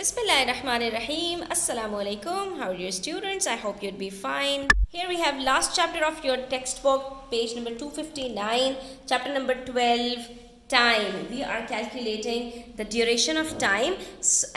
Bismillahirrahmanirrahim. Assalamu alaikum. How are your students? I hope you'd be fine. Here we have last chapter of your textbook, page number 259, chapter number 12, time. We are calculating the duration of time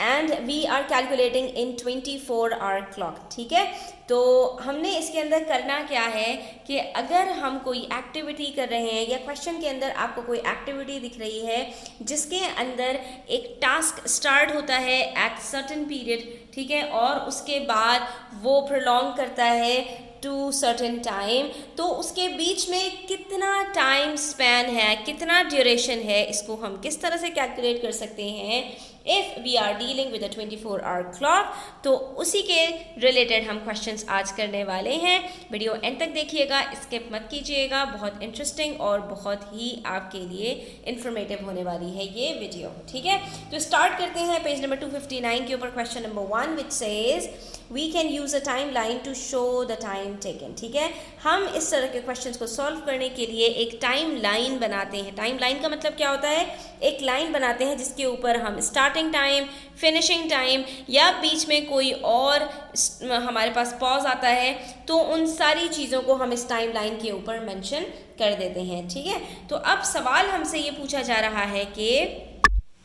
and we are calculating in 24-hour clock. ठीक है, तो हमने इसके अंदर करना क्या है कि अगर हम कोई एक्टिविटी कर रहे हैं या क्वेश्चन के अंदर आपको कोई एक्टिविटी दिख रही है जिसके अंदर एक टास्क स्टार्ट होता है एट सर्टेन पीरियड, ठीक है, और उसके बाद वो प्रोलॉन्ग करता है टू सर्टेन टाइम, तो उसके बीच में कितना टाइम स्पैन है, कितना ड्यूरेशन है, इसको हम किस तरह से कैलकुलेट कर सकते हैं if we are dealing with a 24-hour clock. तो उसी के रिलेटेड हम क्वेश्चंस आज करने वाले हैं। वीडियो एंड तक देखिएगा, स्किप मत कीजिएगा, बहुत इंटरेस्टिंग और बहुत ही आपके लिए इंफॉर्मेटिव होने वाली है ये वीडियो, ठीक है। तो स्टार्ट करते हैं पेज नंबर 259 के ऊपर, question number 1 which says we can use a timeline to show the time taken, ठीक है। हम इस तरह के क्वेश्चंस को सॉल्व करने के लिए एक टाइम लाइन बनाते हैं। टाइम लाइन का मतलब क्या होता है? एक लाइन बनाते हैं जिसके ऊपर हम स्टार्टिंग टाइम, फिनिशिंग टाइम या बीच में कोई और हमारे पास पॉज आता है, तो उन सारी चीज़ों को हम इस टाइम लाइन के ऊपर मेंशन कर देते हैं, ठीक है। तो अब सवाल हमसे ये पूछा जा रहा है कि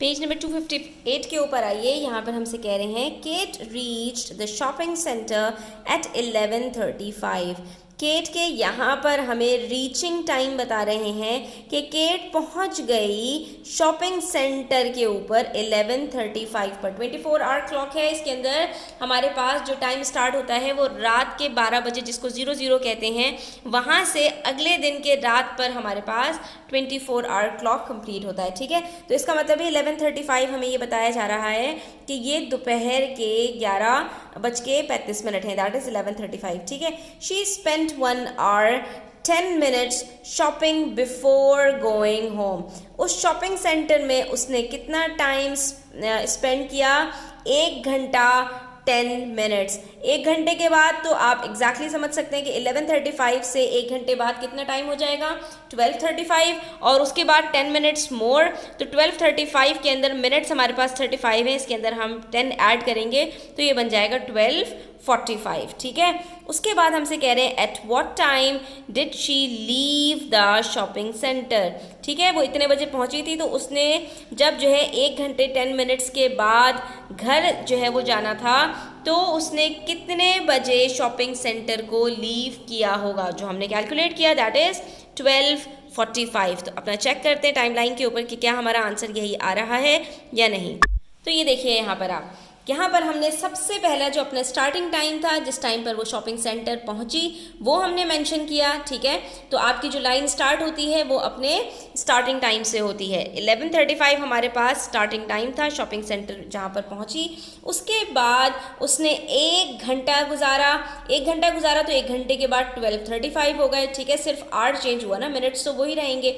पेज नंबर 258 के ऊपर आइए, यहाँ पर हमसे कह रहे हैं Kate reached the shopping centre at 11:35। Kate के यहाँ पर हमें रीचिंग टाइम बता रहे हैं कि केट पहुँच गई शॉपिंग सेंटर के ऊपर 11:35 पर। 24-hour क्लॉक है, इसके अंदर हमारे पास जो टाइम स्टार्ट होता है वो रात के 12 बजे, जिसको 00 कहते हैं, वहाँ से अगले दिन के रात पर हमारे पास 24-hour क्लॉक कंप्लीट होता है, ठीक है। तो इसका मतलब है 11:35 हमें ये बताया जा रहा है कि ये दोपहर के 11:35 है, दैट इज़ 11:35, ठीक है। She spent 1 hour 10 minutes shopping before going home. उस शॉपिंग सेंटर में उसने कितना टाइम स्पेंड किया? 1 घंटा 10 मिनट्स। 1 घंटे के बाद तो आप एग्जैक्टली समझ सकते हैं कि 11:35 से 1 घंटे बाद कितना टाइम हो जाएगा? 12:35, और उसके बाद 10 मिनट्स मोर, तो 12:35 के अंदर मिनट्स हमारे पास 35 है, इसके अंदर हम 10 ऐड करेंगे तो ये बन जाएगा 12:45, ठीक है। उसके बाद हमसे कह रहे हैं at what time did she leave the shopping centre, ठीक है। वो इतने बजे पहुंची थी, तो उसने जब जो है 1 घंटे 10 मिनट्स के बाद घर जो है वो जाना था, तो उसने कितने बजे शॉपिंग सेंटर को लीव किया होगा, जो हमने कैलकुलेट किया, दैट इज़ 12:45। तो अपना चेक करते हैं टाइम लाइन के ऊपर कि क्या हमारा आंसर यही आ रहा है या नहीं। तो ये देखिए यहाँ पर हमने सबसे पहला जो अपना स्टार्टिंग टाइम था, जिस टाइम पर वो शॉपिंग सेंटर पहुँची, वो हमने मेंशन किया, ठीक है। तो आपकी जो लाइन स्टार्ट होती है वो अपने स्टार्टिंग टाइम से होती है। 11:35 हमारे पास स्टार्टिंग टाइम था शॉपिंग सेंटर जहाँ पर पहुँची। उसके बाद उसने 1 घंटा गुजारा तो 1 घंटे के बाद 12:35 हो गए, ठीक है। सिर्फ 8 चेंज हुआ ना, मिनट्स तो वही रहेंगे।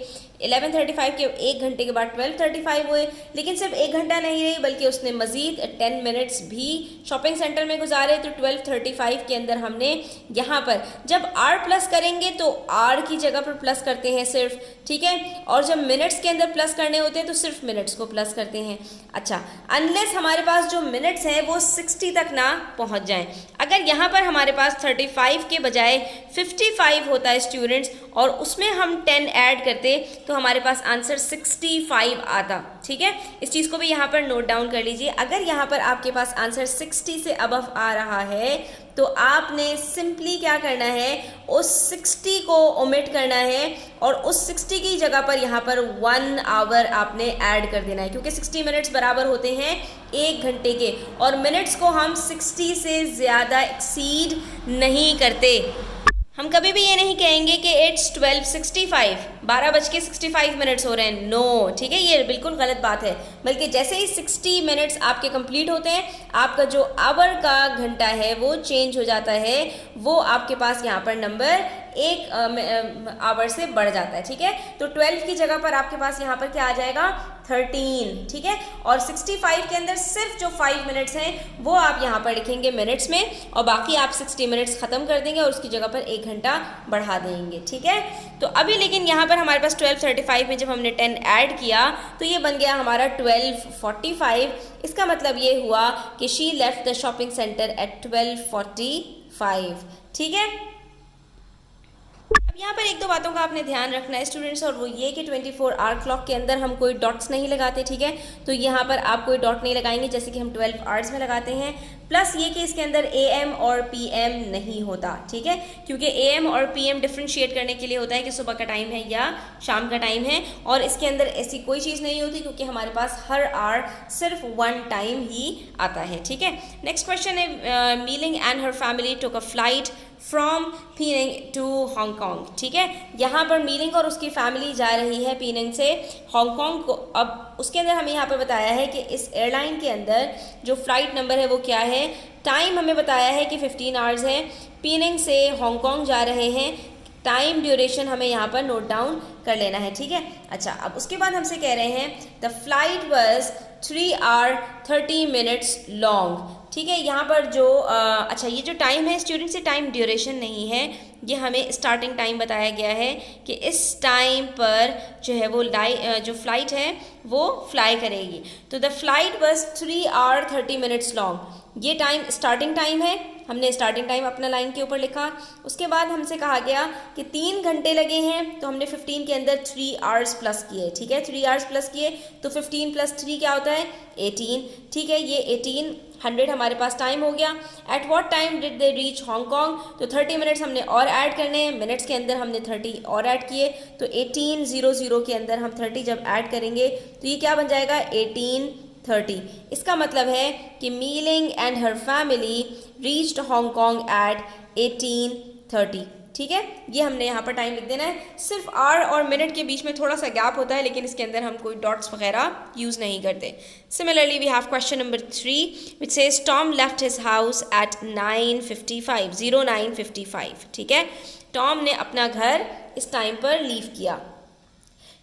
11:35 के 1 घंटे के बाद 12:35 हुए, लेकिन सिर्फ 1 घंटा नहीं रही बल्कि उसने मज़ीद 10 मिनट्स भी शॉपिंग सेंटर में गुजारे। तो 12:35 के अंदर हमने यहाँ पर जब R प्लस करेंगे तो R की जगह पर प्लस करते हैं सिर्फ, ठीक है, और जब मिनट्स के अंदर प्लस करने होते हैं तो सिर्फ मिनट्स को प्लस करते हैं। अच्छा, अनलेस हमारे पास जो मिनट्स हैं वो 60 तक ना पहुँच जाएँ। अगर यहाँ पर हमारे पास 35 के बजाय 55 होता है स्टूडेंट्स, और उसमें हम 10 ऐड करते तो हमारे पास आंसर 65 आता, ठीक है। इस चीज़ को भी यहाँ पर नोट डाउन कर लीजिए। अगर यहाँ पर आपके पास आंसर 60 से अबव आ रहा है तो आपने सिंपली क्या करना है, उस 60 को ओमिट करना है और उस 60 की जगह पर यहाँ पर 1 आवर आपने ऐड कर देना है, क्योंकि 60 मिनट्स बराबर होते हैं 1 घंटे के, और मिनट्स को हम 60 से ज़्यादा एक्सीड नहीं करते। हम कभी भी ये नहीं कहेंगे कि इट्स 12:65, 12:65 हो रहे हैं, नो, ठीक है, ये बिल्कुल गलत बात है। बल्कि जैसे ही 60 मिनट्स आपके कंप्लीट होते हैं, आपका जो आवर का घंटा है वो चेंज हो जाता है, वो आपके पास यहाँ पर नंबर एक आवर से बढ़ जाता है, ठीक है। तो 12 की जगह पर आपके पास यहाँ पर क्या आ जाएगा 13, ठीक है। और 65 के अंदर सिर्फ जो 5 मिनट्स हैं वो आप यहाँ पर लिखेंगे मिनट्स में, और बाकी आप 60 मिनट्स ख़त्म कर देंगे और उसकी जगह पर 1 घंटा बढ़ा देंगे, ठीक है। तो अभी लेकिन यहाँ पर हमारे पास 12:35 में जब हमने 10 ऐड किया तो ये बन गया हमारा 12:45। इसका मतलब ये हुआ कि she left the shopping centre eight 12:45, ठीक है। अब यहाँ पर एक दो बातों का आपने ध्यान रखना है स्टूडेंट्स, और वो ये कि 24 आवर क्लॉक के अंदर हम कोई डॉट्स नहीं लगाते, ठीक है। तो यहाँ पर आप कोई डॉट नहीं लगाएंगे जैसे कि हम 12 आवर्स में लगाते हैं। प्लस ये कि इसके अंदर AM और PM नहीं होता, ठीक है, क्योंकि AM और PM डिफ्रेंशिएट करने के लिए होता है कि सुबह का टाइम है या शाम का टाइम है, और इसके अंदर ऐसी कोई चीज़ नहीं होती क्योंकि हमारे पास हर आवर सिर्फ 1 टाइम ही आता है, ठीक है। नेक्स्ट क्वेश्चन है Mei Ling and her family took a flight from Peining to Hong Kong, ठीक है। यहाँ पर मीलिंग और उसकी फैमिली जा रही है पीनिंग से हांगकॉन्ग को। अब उसके अंदर हमें यहाँ पर बताया है कि इस एयरलाइन के अंदर जो फ्लाइट नंबर है वो क्या है, टाइम हमें बताया है कि 15 आवर्स है, पीनिंग से हांगकॉन्ग जा रहे हैं, टाइम ड्यूरेशन हमें यहाँ पर नोट डाउन कर लेना है, ठीक है। अच्छा, अब उसके बाद हमसे कह रहे हैं the flight was 3 hour 30 minutes long, ठीक है। यहाँ पर जो अच्छा ये जो टाइम है स्टूडेंट से टाइम ड्यूरेशन नहीं है, ये हमें स्टार्टिंग टाइम बताया गया है कि इस टाइम पर जो है वो जो फ्लाइट है वो फ्लाई करेगी। तो the flight was 3 hour 30 minutes long, ये टाइम स्टार्टिंग टाइम है, हमने स्टार्टिंग टाइम अपना लाइन के ऊपर लिखा। उसके बाद हमसे कहा गया कि 3 घंटे लगे हैं, तो हमने 15 के अंदर 3 आवर्स प्लस किए, ठीक है। 3 आवर्स प्लस किए तो 15 + 3 क्या होता है 18, ठीक है। ये 1800 हमारे पास टाइम हो गया। At what time did they reach Hong Kong, तो 30 मिनट्स हमने और ऐड करने हैं, मिनट्स के अंदर हमने 30 और ऐड किए, तो 1800 के अंदर हम 30 जब ऐड करेंगे तो ये क्या बन जाएगा 1830। इसका मतलब है कि Meiling and her family reached Hong Kong at 1830, ठीक है। ये हमने यहाँ पर टाइम लिख देना है। सिर्फ आवर और मिनट के बीच में थोड़ा सा गैप होता है, लेकिन इसके अंदर हम कोई डॉट्स वगैरह यूज़ नहीं करते। Similarly we have question number 3 which says Tom left his house at 09:55, ठीक है। टॉम ने अपना घर इस टाइम पर लीव किया।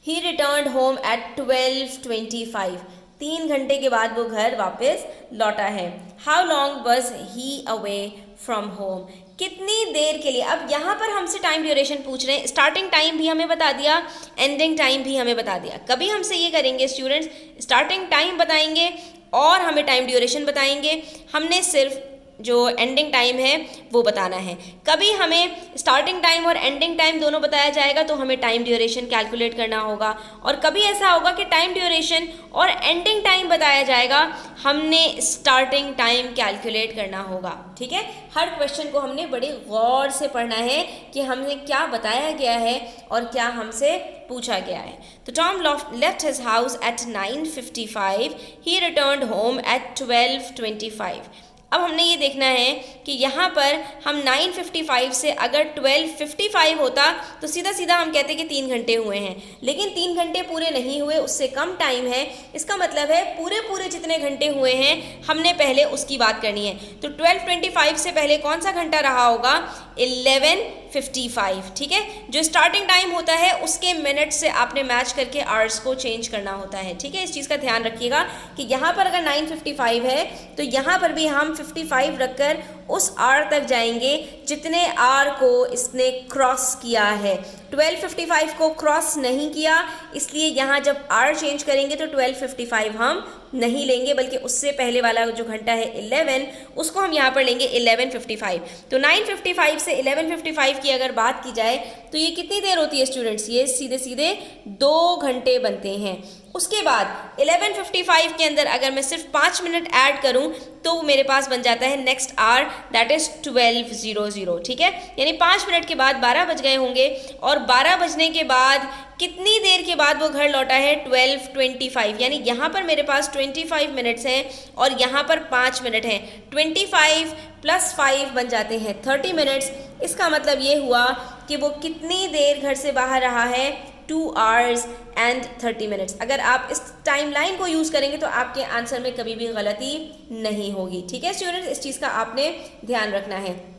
ही रिटर्न्ड होम एट 12:25, 3 घंटे के बाद वो घर वापस लौटा है। How long was he away from home, कितनी देर के लिए। अब यहाँ पर हमसे टाइम ड्यूरेशन पूछ रहे हैं, स्टार्टिंग टाइम भी हमें बता दिया, एंडिंग टाइम भी हमें बता दिया। कभी हमसे ये करेंगे स्टूडेंट्स, स्टार्टिंग टाइम बताएंगे और हमें टाइम ड्यूरेशन बताएंगे, हमने सिर्फ जो एंडिंग टाइम है वो बताना है। कभी हमें स्टार्टिंग टाइम और एंडिंग टाइम दोनों बताया जाएगा तो हमें टाइम ड्यूरेशन कैलकुलेट करना होगा, और कभी ऐसा होगा कि टाइम ड्यूरेशन और एंडिंग टाइम बताया जाएगा, हमने स्टार्टिंग टाइम कैलकुलेट करना होगा, ठीक है। हर क्वेश्चन को हमने बड़े गौर से पढ़ना है कि हमने क्या बताया गया है और क्या हमसे पूछा गया है। तो Tom left his house at 9:55, he returned home at 12:25। अब हमने ये देखना है कि यहाँ पर हम 9:55 से अगर 12:55 होता तो सीधा सीधा हम कहते कि 3 घंटे हुए हैं, लेकिन 3 घंटे पूरे नहीं हुए, उससे कम टाइम है। इसका मतलब है पूरे जितने घंटे हुए हैं हमने पहले उसकी बात करनी है। तो 12:25 से पहले कौन सा घंटा रहा होगा 11:55, ठीक है। जो स्टार्टिंग टाइम होता है उसके मिनट से आपने मैच करके आवर्स को चेंज करना होता है, ठीक है। इस चीज़ का ध्यान रखिएगा कि यहाँ पर अगर 9:55 है तो यहाँ पर भी हम 55 रखकर उस आर तक जाएंगे जितने आर को इसने क्रॉस किया है। 12:55 को क्रॉस नहीं किया, इसलिए यहाँ जब आर चेंज करेंगे तो 12:55 हम नहीं लेंगे, बल्कि उससे पहले वाला जो घंटा है 11 उसको हम यहाँ पर लेंगे 11:55। तो 9:55 से 11:55 की अगर बात की जाए तो ये कितनी देर होती है स्टूडेंट्स, ये सीधे सीधे 2 घंटे बनते हैं। उसके बाद 11:55 के अंदर अगर मैं सिर्फ 5 मिनट ऐड करूं तो मेरे पास बन जाता है नेक्स्ट आर, दैट इज 12:00, ठीक है। यानी 5 मिनट के बाद 12 बज गए होंगे, और 12 बजने के बाद कितनी देर के बाद वो घर लौटा है 12:25, यानी यहाँ पर मेरे पास 25 मिनट्स हैं और यहाँ पर 5 मिनट हैं। 25 + 5 बन जाते हैं 30 मिनट्स। इसका मतलब ये हुआ कि वो कितनी देर घर से बाहर रहा है 2 hours and 30 minutes। अगर आप इस टाइमलाइन को यूज़ करेंगे तो आपके आंसर में कभी भी गलती नहीं होगी, ठीक है स्टूडेंट्स। इस चीज़ का आपने ध्यान रखना है।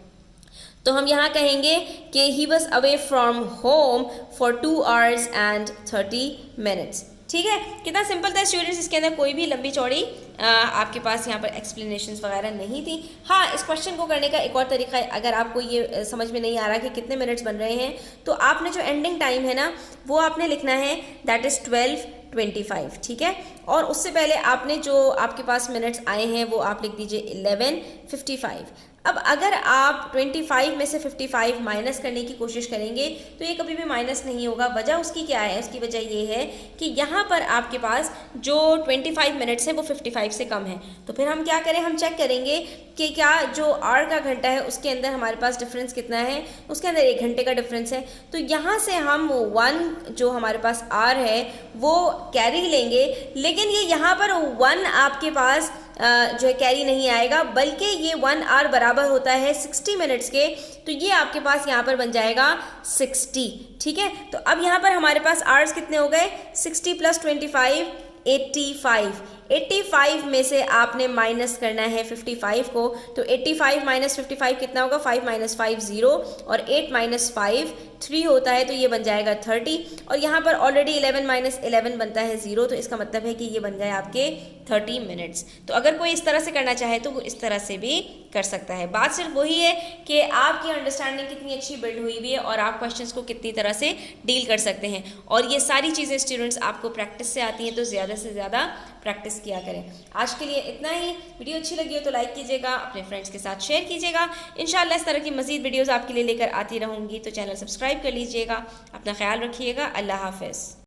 तो हम यहाँ कहेंगे कि he was away from home for 2 hours and 30 minutes। ठीक है, कितना सिंपल था स्टूडेंट्स, इसके अंदर कोई भी लंबी चौड़ी आपके पास यहाँ पर एक्सप्लेनेशंस वगैरह नहीं थी। हाँ, इस क्वेश्चन को करने का एक और तरीका है, अगर आपको ये समझ में नहीं आ रहा कि कितने मिनट्स बन रहे हैं, तो आपने जो एंडिंग टाइम है ना वो आपने लिखना है, दैट इज़ 12:25। ठीक है, और उससे पहले आपने जो आपके पास मिनट्स आए हैं वो आप लिख दीजिए 11:55। अब अगर आप 25 में से 55 माइनस करने की कोशिश करेंगे तो ये कभी भी माइनस नहीं होगा। वजह उसकी क्या है? उसकी वजह ये है कि यहाँ पर आपके पास जो 25 मिनट्स है वो 55 से कम है। तो फिर हम क्या करें, हम चेक करेंगे कि क्या जो आवर का घंटा है उसके अंदर हमारे पास डिफरेंस कितना है, उसके अंदर 1 घंटे का डिफरेंस है। तो यहाँ से हम 1 जो हमारे पास आवर है वो कैरी लेंगे, लेकिन ये यहाँ पर 1 आपके पास जो है कैरी नहीं आएगा, बल्कि ये 1 आवर बराबर होता है 60 मिनट्स के। तो ये आपके पास यहाँ पर बन जाएगा 60। ठीक है, तो अब यहाँ पर हमारे पास आवर्स कितने हो गए, 60 + 25 85। 85 में से आपने माइनस करना है 55 को, तो 85 - 55 कितना होगा, 5 - 5 0 और 8 - 5 3 होता है, तो ये बन जाएगा 30। और यहाँ पर ऑलरेडी 11 - 11 बनता है 0, तो इसका मतलब है कि ये बन गए आपके 30 मिनट्स। तो अगर कोई इस तरह से करना चाहे तो वो इस तरह से भी कर सकता है। बात सिर्फ वही है कि आपकी अंडरस्टैंडिंग कितनी अच्छी बिल्ड हुई हुई है और आप क्वेश्चंस को कितनी तरह से डील कर सकते हैं। और ये सारी चीज़ें स्टूडेंट्स आपको प्रैक्टिस से आती हैं, तो ज़्यादा से ज़्यादा प्रैक्टिस किया करें। आज के लिए इतना ही। वीडियो अच्छी लगी हो तो लाइक कीजिएगा, अपने फ्रेंड्स के साथ शेयर कीजिएगा। इंशाल्लाह इस तरह की मज़ीद वीडियोज़ आपके लिए लेकर आती रहूँगी, तो चैनल सब्सक्राइब कर लीजिएगा। अपना ख्याल रखिएगा। अल्लाह हाफ़िज़।